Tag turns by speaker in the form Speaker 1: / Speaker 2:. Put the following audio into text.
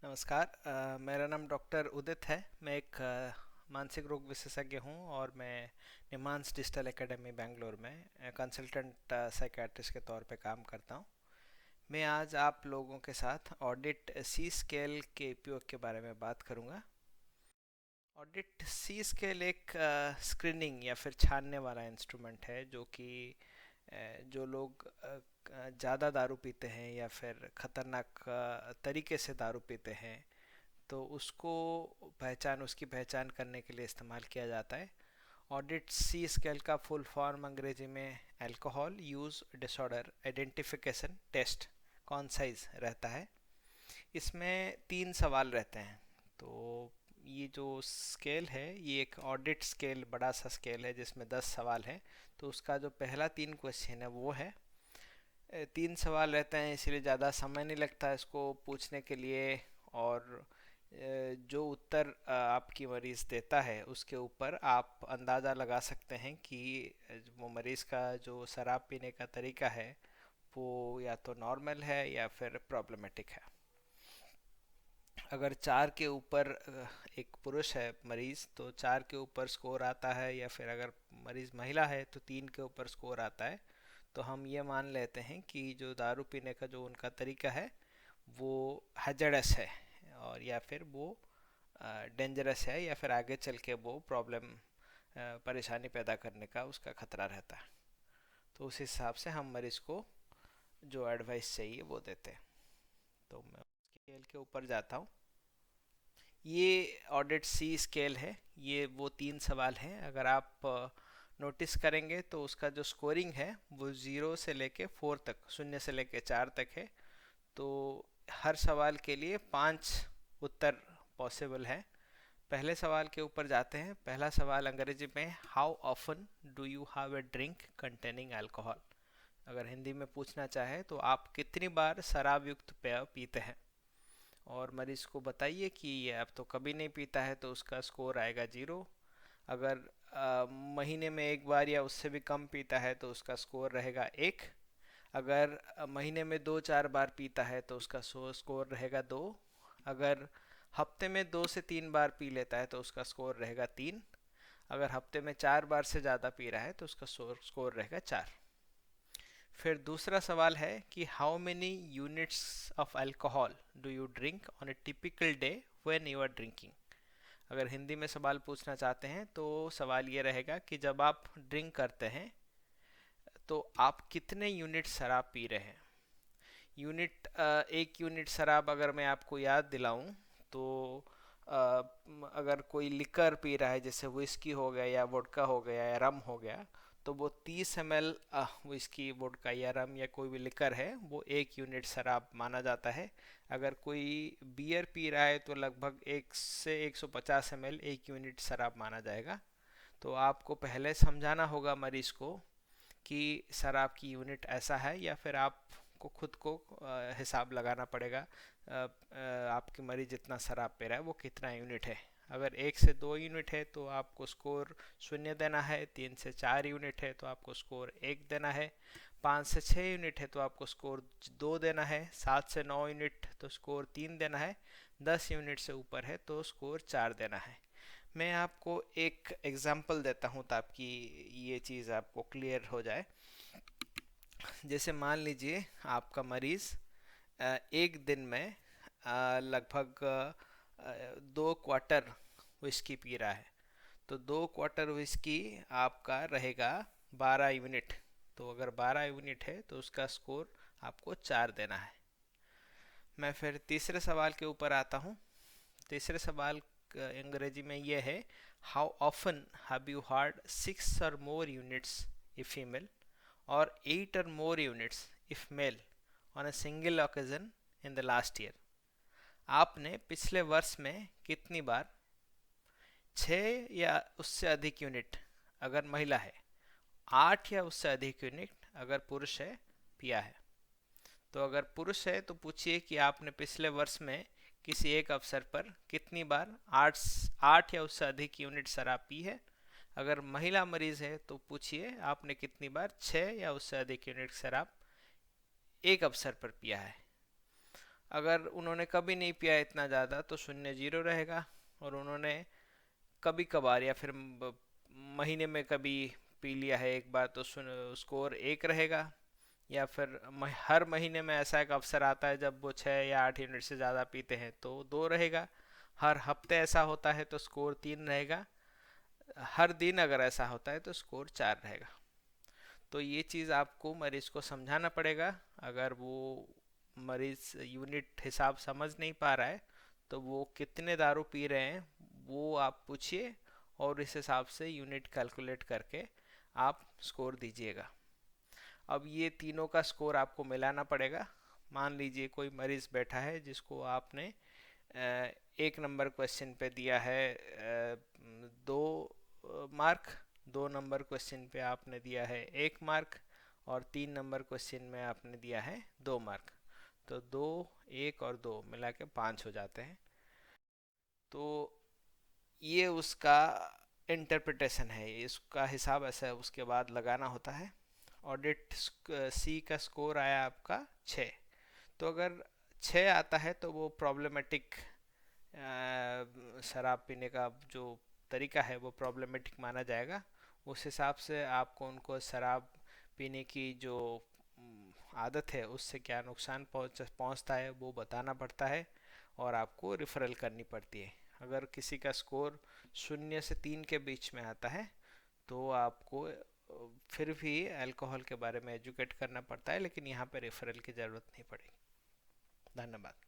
Speaker 1: नमस्कार। मेरा नाम डॉक्टर उदित है। मैं एक मानसिक रोग विशेषज्ञ हूँ और मैं निमांस डिजिटल एकेडमी बेंगलोर में कंसल्टेंट साइकेट्रिस्ट के तौर पे काम करता हूँ। मैं आज आप लोगों के साथ ऑडिट सी स्केल के उपयोग के बारे में बात करूँगा। ऑडिट सी स्केल एक स्क्रीनिंग या फिर छानने वाला इंस्ट्रूमेंट है जो कि जो लोग ज़्यादा दारू पीते हैं या फिर ख़तरनाक तरीके से दारू पीते हैं, तो उसकी पहचान करने के लिए इस्तेमाल किया जाता है। ऑडिट सी स्केल का फुल फॉर्म अंग्रेजी में alcohol use disorder identification test concise रहता है। इसमें 3 सवाल रहते हैं। तो ये जो स्केल है ये एक ऑडिट स्केल बड़ा सा स्केल है जिसमें 10 सवाल हैं। तो उसका जो पहला 3 क्वेश्चन है वो है, 3 सवाल रहते हैं इसीलिए ज़्यादा समय नहीं लगता इसको पूछने के लिए। और जो उत्तर आपकी मरीज़ देता है उसके ऊपर आप अंदाज़ा लगा सकते हैं कि वो मरीज़ का जो शराब पीने का तरीका है वो या तो नॉर्मल है या फिर प्रॉब्लमेटिक है। अगर 4 के ऊपर एक पुरुष है मरीज़ तो 4 के ऊपर स्कोर आता है, या फिर अगर मरीज़ महिला है तो 3 के ऊपर स्कोर आता है। तो हम ये मान लेते हैं कि जो दारू पीने का जो उनका तरीका है वो हैजर्डस है, और या फिर वो डेंजरस है, या फिर आगे चल के वो प्रॉब्लम परेशानी पैदा करने का उसका खतरा रहता है। तो उस हिसाब से हम मरीज़ को जो एडवाइस चाहिए वो देते हैं। तो मैं स्केल के ऊपर जाता हूँ। ये ऑडिट सी स्केल है। ये वो 3 सवाल हैं। अगर आप नोटिस करेंगे तो उसका जो स्कोरिंग है वो 0 से लेके 4 तक, 0 से लेके 4 तक है। तो हर सवाल के लिए 5 उत्तर पॉसिबल है। पहले सवाल के ऊपर जाते हैं। पहला सवाल अंग्रेजी में, how often do you have a drink containing alcohol. अगर हिंदी में पूछना चाहे तो आप कितनी बार शराब युक्त पेय पीते हैं। और मरीज को बताइए कि ये अब तो कभी नहीं पीता है तो उसका स्कोर आएगा 0। अगर महीने में एक बार या उससे भी कम पीता है तो उसका स्कोर रहेगा 1। अगर महीने में 2-4 बार पीता है तो उसका स्कोर रहेगा 2। अगर हफ्ते में 2 से 3 बार पी लेता है तो उसका स्कोर रहेगा 3। अगर हफ्ते में 4 बार से ज़्यादा पी रहा है तो उसका स्कोर रहेगा 4। फिर दूसरा सवाल है कि how many units of alcohol do you drink on a typical day when you are drinking. अगर हिंदी में सवाल पूछना चाहते हैं तो सवाल ये रहेगा कि जब आप ड्रिंक करते हैं तो आप कितने यूनिट शराब पी रहे हैं। यूनिट 1 यूनिट शराब अगर मैं आपको याद दिलाऊं तो अगर कोई लिकर पी रहा है जैसे विस्की हो गया या वोडका हो गया या रम हो गया, तो वो 30 ml विस्की वोडका या रम या कोई भी लिकर है वो 1 यूनिट शराब माना जाता है। अगर कोई बियर पी रहा है तो लगभग 1 से 150 ml 1 यूनिट शराब माना जाएगा। तो आपको पहले समझाना होगा मरीज को कि शराब की यूनिट ऐसा है, या फिर आपको खुद को हिसाब लगाना पड़ेगा आपके मरीज जितना शराब पी रहा है वो कितना यूनिट है। अगर 1 से 2 यूनिट है तो आपको स्कोर 0 देना है। 3 से 4 यूनिट है तो आपको स्कोर 1 देना है। 5 से 6 यूनिट है तो आपको स्कोर 2 देना है। 7 से 9 यूनिट तो स्कोर 3 देना है। 10 यूनिट से ऊपर है तो स्कोर 4 देना है। मैं आपको एक एग्जांपल देता हूँ ताकि ये चीज़ आपको क्लियर हो जाए। जैसे मान लीजिए आपका मरीज़ एक दिन में लगभग 2 क्वार्टर विस्की पी रहा है। तो 2 क्वार्टर विस्की आपका रहेगा 12 यूनिट। तो अगर 12 यूनिट है तो उसका स्कोर आपको 4 देना है। मैं फिर तीसरे सवाल के ऊपर आता हूँ। तीसरे सवाल अंग्रेजी में ये है, how often have you hard 6 or more units if female or 8 or more units if male on a single occasion in the last year। आपने पिछले वर्ष में कितनी बार 6 या उससे अधिक यूनिट अगर महिला है, 8 या उससे अधिक यूनिट अगर पुरुष है पिया है। तो अगर पुरुष है तो पूछिए कि आपने पिछले वर्ष में किसी एक अवसर पर कितनी बार 8 या उससे अधिक यूनिट शराब पी है। अगर महिला मरीज है तो पूछिए आपने कितनी बार 6 या उससे अधिक यूनिट शराब एक अवसर पर पिया है। अगर उन्होंने कभी नहीं पिया इतना ज़्यादा तो शून्य जीरो रहेगा, और उन्होंने कभी कभार या फिर महीने में कभी पी लिया है एक बार तो स्कोर एक रहेगा। या फिर हर महीने में ऐसा एक अवसर आता है जब वो 6 या 8 यूनिट से ज़्यादा पीते हैं तो दो रहेगा। हर हफ्ते ऐसा होता है तो स्कोर तीन रहेगा। हर दिन अगर ऐसा होता है तो स्कोर चार रहेगा। तो ये चीज़ आपको मरीज को समझाना पड़ेगा। अगर वो मरीज यूनिट हिसाब समझ नहीं पा रहा है तो वो कितने दारू पी रहे हैं वो आप पूछिए, और इस हिसाब से यूनिट कैलकुलेट करके आप स्कोर दीजिएगा। अब ये तीनों का स्कोर आपको मिलाना पड़ेगा। मान लीजिए कोई मरीज बैठा है जिसको आपने एक नंबर क्वेश्चन पे दिया है 2 मार्क, 2 नंबर क्वेश्चन पे आपने दिया है 1 मार्क, और 3 नंबर क्वेश्चन में आपने दिया है 2 मार्क। तो 2, 1 और 2 मिला के 5 हो जाते हैं। तो ये उसका इंटरप्रिटेशन है, इसका हिसाब ऐसा उसके बाद लगाना होता है। ऑडिट सी का स्कोर आया आपका 6। तो अगर 6 आता है तो वो प्रॉब्लमेटिक शराब पीने का जो तरीका है वो प्रॉब्लमेटिक माना जाएगा। उस हिसाब से आपको उनको शराब पीने की जो आदत है उससे क्या नुकसान पहुंचता है वो बताना पड़ता है, और आपको रिफरल करनी पड़ती है। अगर किसी का स्कोर 0 से 3 के बीच में आता है तो आपको फिर भी अल्कोहल के बारे में एजुकेट करना पड़ता है, लेकिन यहाँ पे रेफरल की ज़रूरत नहीं पड़ेगी। धन्यवाद।